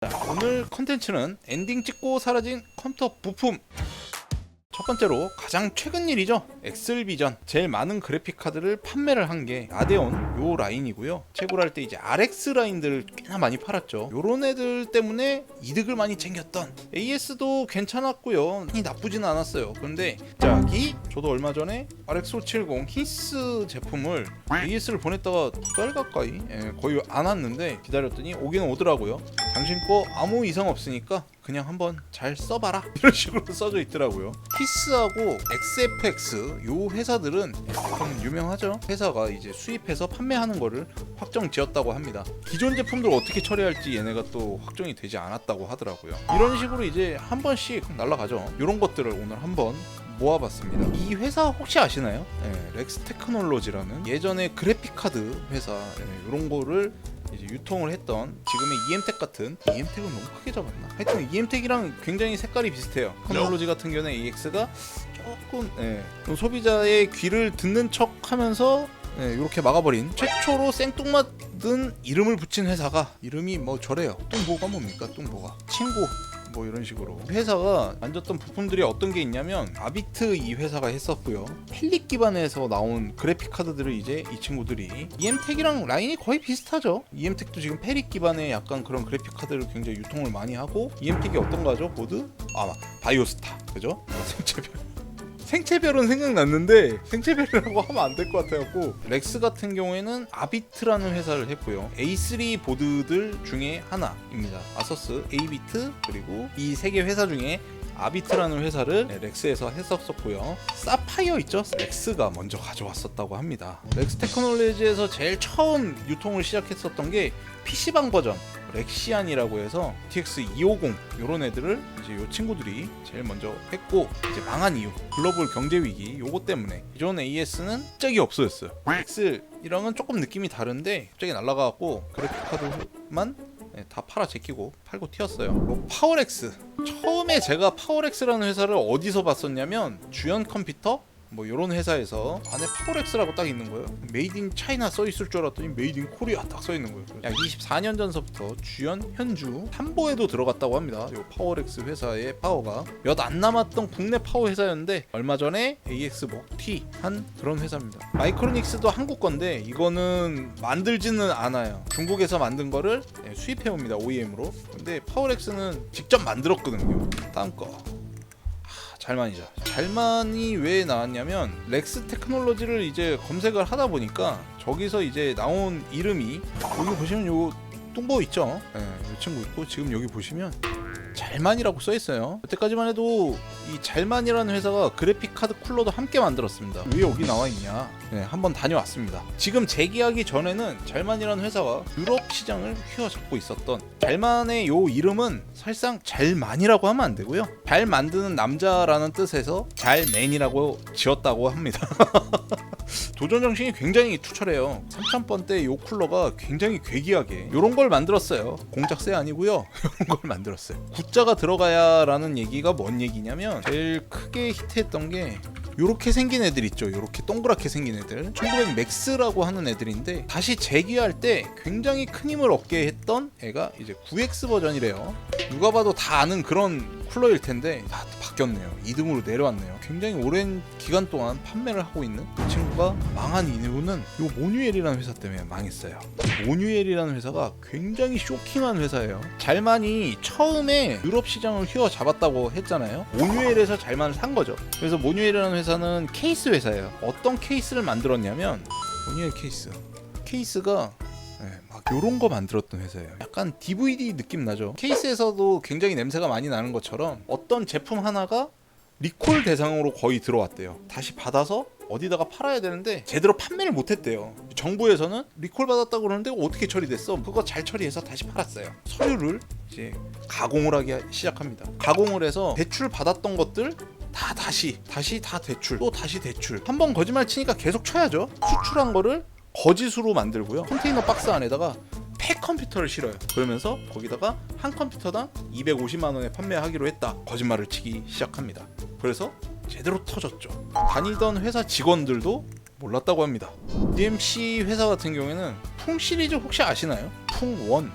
자, 오늘 컨텐츠는 엔딩 찍고 사라진 컴퓨터 부품. 첫 번째로 가장 최근 일이죠. 엑셀비전 제일 많은 그래픽 카드를 판매를 한 게 라데온 요 라인이고요. 채굴할 때 이제 RX 라인들 꽤나 많이 팔았죠. 요런 애들 때문에 이득을 많이 챙겼던 AS도 괜찮았고요. 나쁘진 않았어요. 그런데 갑자기 저도 얼마 전에 RX570 히스 제품을 AS를 보냈다가 2달 가까이 거의 안 왔는데 기다렸더니 오긴 오더라고요. 당신 거 아무 이상 없으니까 그냥 한번 잘 써봐라 이런 식으로 써져 있더라고요. 히스하고 XFX 요 회사들은 좀 유명하죠. 회사가 이제 수입해서 판매하는 거를 확정 지었다고 합니다. 기존 제품들 어떻게 처리할지 얘네가 또 확정이 되지 않았다고 하더라고요. 이런 식으로 이제 한 번씩 날아가죠. 이런 것들을 오늘 한번 모아봤습니다. 이 회사 혹시 아시나요? 렉스 테크놀로지라는 예전에 그래픽 카드 회사 이런 거를 이제 유통을 했던 지금의 EM텍 같은 EM텍은 너무 크게 잡았나? 하여튼 EM텍이랑 굉장히 색깔이 비슷해요. 테크놀로지 같은 경우는 AX가 조금 좀 소비자의 귀를 듣는 척하면서 이렇게 막아버린 최초로 생뚱맞은 이름을 붙인 회사가 이름이 뭐 저래요. 뚱보가 뭡니까? 뚱보가 친구 뭐 이런 식으로 회사가 만졌던 부품들이 어떤 게 있냐면 아비트 이 회사가 했었고요. 펠릿 기반에서 나온 그래픽 카드들을 이제 이 친구들이 EM텍이랑 라인이 거의 비슷하죠. EM텍도 지금 펠릿 기반의 약간 그런 그래픽 카드를 굉장히 유통을 많이 하고 EM텍이 어떤 거죠? 보드? 바이오스타 그죠? 생체별은 생각났는데 생체별이라고 하면 안 될 것 같아갖고 렉스 같은 경우에는 아비트라는 회사를 했고요. A3 보드들 중에 하나입니다. 아서스, A비트 그리고 이 세 개 회사 중에 아비트라는 회사를 렉스에서 했었고요. 사파이어 있죠? 렉스가 먼저 가져왔었다고 합니다. 렉스 테크놀로지에서 제일 처음 유통을 시작했었던 게 PC방 버전 렉시안이라고 해서 TX250 요런 애들을 이제 요 친구들이 제일 먼저 했고 이제 망한 이유 글로벌 경제 위기 요거 때문에 기존 AS는 갑자기 없어졌어요. 렉스이랑은 조금 느낌이 다른데 갑자기 날라가갖고 그래픽 카드만 다 팔아 제끼고 팔고 튀었어요. 파워렉스 처음에 제가 파워렉스라는 회사를 어디서 봤었냐면 주연 컴퓨터 뭐 요런 회사에서 안에 파워렉스라고 딱 있는 거예요. 메이드 인 차이나 써 있을 줄 알았더니 메이드 인 코리아 딱 써 있는 거예요. 약 24년 전서부터 주연, 현주, 탐보에도 들어갔다고 합니다. 요 파워렉스 회사의 파워가 몇 안 남았던 국내 파워 회사였는데 얼마 전에 AX 먹튀한 그런 회사입니다. 마이크로닉스도 한국 건데 이거는 만들지는 않아요. 중국에서 만든 거를 수입해 옵니다. OEM으로. 근데 파워렉스는 직접 만들었거든요. 다음 거. 잘만이죠. 잘만이 왜 나왔냐면 렉스 테크놀로지를 이제 검색을 하다 보니까 저기서 이제 나온 이름이 여기 보시면 요 뚱보 있죠? 이 친구 있고 지금 여기 보시면 잘만이라고 써 있어요. 여태까지만 해도 이 잘만이라는 회사가 그래픽 카드 쿨러도 함께 만들었습니다. 왜 여기 나와 있냐? 한번 다녀왔습니다. 지금 재기하기 전에는 잘만이라는 회사가 유럽 시장을 휘어잡고 있었던 잘만의 요 이름은 사실상 잘만이라고 하면 안 되고요. 잘 만드는 남자라는 뜻에서 잘맨이라고 지었다고 합니다. 도전 정신이 굉장히 투철해요. 3000번대 요 쿨러가 굉장히 괴기하게 요런 걸 만들었어요. 공작새 아니고요. 요런 걸 만들었어요. 구자가 들어가야 라는 얘기가 뭔 얘기냐면 제일 크게 히트했던 게 요렇게 생긴 애들 있죠. 요렇게 동그랗게 생긴 애들 1900 맥스라고 하는 애들인데 다시 재기할 때 굉장히 큰 힘을 얻게 했던 애가 이제 9X 버전이래요. 누가 봐도 다 아는 그런 쿨러일 텐데 다 바뀌었네요. 2등으로 내려왔네요. 굉장히 오랜 기간 동안 판매를 하고 있는 이 친구가 망한 이유는 요 모뉴엘이라는 회사 때문에 망했어요. 모뉴엘이라는 회사가 굉장히 쇼킹한 회사예요. 잘만이 처음에 유럽 시장을 휘어잡았다고 했잖아요. 모뉴엘에서 잘만을 산 거죠. 그래서 모뉴엘이라는 회사는 케이스 회사예요. 어떤 케이스를 만들었냐면 모뉴엘 케이스가 막 요런 거 만들었던 회사예요. 약간 DVD 느낌 나죠. 케이스에서도 굉장히 냄새가 많이 나는 것처럼 어떤 제품 하나가 리콜 대상으로 거의 들어왔대요. 다시 받아서 어디다가 팔아야 되는데 제대로 판매를 못했대요. 정부에서는 리콜 받았다고 그러는데 어떻게 처리됐어? 그거 잘 처리해서 다시 팔았어요. 서류를 이제 가공을 하기 시작합니다. 가공을 해서 대출 받았던 것들 다 다시 다 대출 또 다시 대출 한 번 거짓말 치니까 계속 쳐야죠. 수출한 거를 거짓으로 만들고요. 컨테이너 박스 안에다가 팩 컴퓨터를 실어요. 그러면서 거기다가 한 컴퓨터당 250만 원에 판매하기로 했다. 거짓말을 치기 시작합니다. 그래서 제대로 터졌죠. 다니던 회사 직원들도 몰랐다고 합니다. DMC 회사 같은 경우에는 풍 시리즈 혹시 아시나요? 풍 1,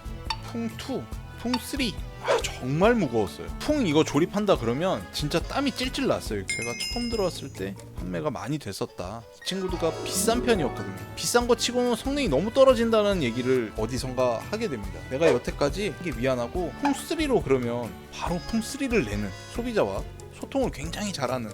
풍 2, 풍3 정말 무거웠어요. 풍 이거 조립한다 그러면 진짜 땀이 찔찔 났어요. 제가 처음 들어왔을 때 판매가 많이 됐었다. 이 친구가 비싼 편이었거든요. 비싼 거 치고는 성능이 너무 떨어진다는 얘기를 어디선가 하게 됩니다. 내가 여태까지 이게 미안하고 풍3로 그러면 바로 풍3를 내는 소비자와 소통을 굉장히 잘하는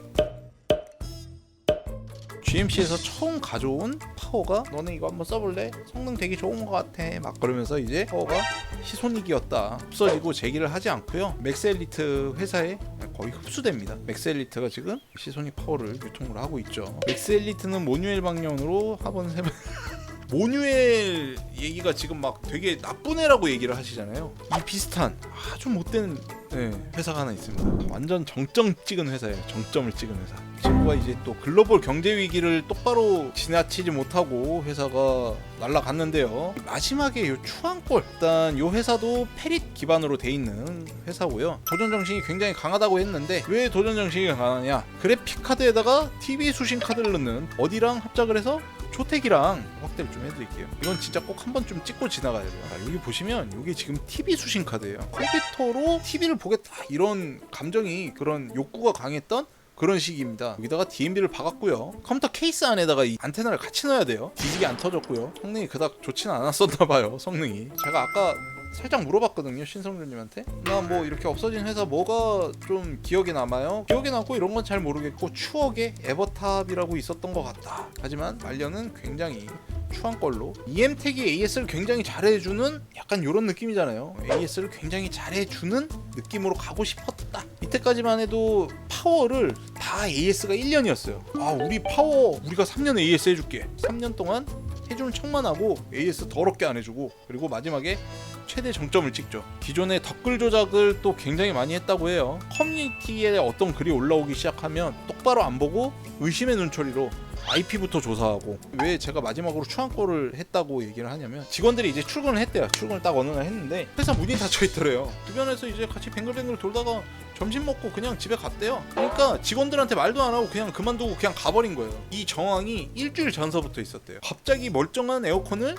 GMC에서 처음 가져온 파워가 너네 이거 한번 써볼래? 성능 되게 좋은 것 같아 막 그러면서 이제 파워가 시소닉이었다. 없어지고 제기를 하지 않고요. 맥스엘리트 회사에 거의 흡수됩니다. 맥스엘리트가 지금 시소닉 파워를 유통을 하고 있죠. 맥스엘리트는 모뉴엘 방향으로 하번 세번 모뉴엘 얘기가 지금 막 되게 나쁜 애라고 얘기를 하시잖아요. 이 비슷한 아주 못된 회사가 하나 있습니다. 완전 정점 찍은 회사예요. 정점을 찍은 회사. 친구가 이제 또 글로벌 경제 위기를 똑바로 지나치지 못하고 회사가 날아갔는데요. 마지막에 요 추한골 일단 요 회사도 페릿 기반으로 돼 있는 회사고요. 도전 정신이 굉장히 강하다고 했는데 왜 도전 정신이 강하냐? 그래픽 카드에다가 TV 수신 카드를 넣는 어디랑 합작을 해서 조택이랑 확대를 좀 해드릴게요. 이건 진짜 꼭 한 번쯤 찍고 지나가야 돼요. 여기 보시면 이게 지금 TV 수신 카드예요. 컴퓨터로 TV를 보겠다 이런 감정이 그런 욕구가 강했던 그런 시기입니다. 여기다가 DMB를 박았고요. 컴퓨터 케이스 안에다가 이 안테나를 같이 넣어야 돼요. 뒤지게 안 터졌고요. 성능이 그닥 좋지는 않았었나봐요. 성능이. 제가 아까 살짝 물어봤거든요. 신성준님한테. 나 뭐 이렇게 없어진 회사 뭐가 좀 기억에 남아요? 기억에 남고 이런 건 잘 모르겠고 추억에 에버탑이라고 있었던 것 같다. 하지만 말년은 굉장히 추한 걸로 EM택이 AS를 굉장히 잘해주는 약간 이런 느낌이잖아요. AS를 굉장히 잘해주는 느낌으로 가고 싶었다. 이때까지만 해도 파워를 다 AS가 1년이었어요. 아 우리 파워 우리가 3년 AS 해줄게. 3년 동안 해주는 척만 하고 AS 더럽게 안 해주고 그리고 마지막에 최대 정점을 찍죠. 기존의 덧글 조작을 또 굉장히 많이 했다고 해요. 커뮤니티에 어떤 글이 올라오기 시작하면 똑바로 안 보고 의심의 눈초리로 IP부터 조사하고 왜 제가 마지막으로 추한골을 했다고 얘기를 하냐면 직원들이 이제 출근을 했대요. 출근을 딱 어느 날 했는데 회사 문이 닫혀 있더래요. 주변에서 이제 같이 뱅글뱅글 돌다가 점심 먹고 그냥 집에 갔대요. 그러니까 직원들한테 말도 안 하고 그냥 그만두고 그냥 가버린 거예요. 이 정황이 일주일 전서부터 있었대요. 갑자기 멀쩡한 에어컨을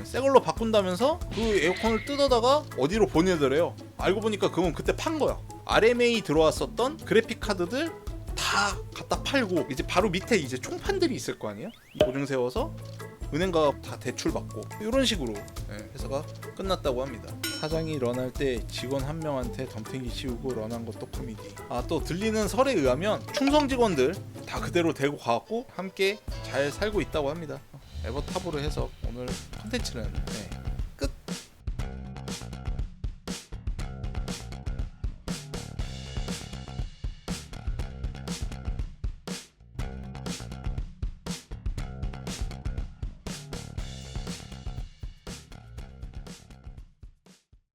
새 걸로 바꾼다면서 그 에어컨을 뜯어다가 어디로 보내더래요. 알고 보니까 그건 그때 판 거야. RMA 들어왔었던 그래픽 카드들 다 갖다 팔고 이제 바로 밑에 이제 총판들이 있을 거 아니에요? 보증 세워서 은행가 다 대출 받고 이런 식으로 회사가 끝났다고 합니다. 사장이 런할 때 직원 한 명한테 덤탱이 씌우고 런한 것도 코미디. 또 들리는 설에 의하면 충성 직원들 다 그대로 데리고 가갖고 함께 잘 살고 있다고 합니다. 에버탑으로 해서 오늘 콘텐츠는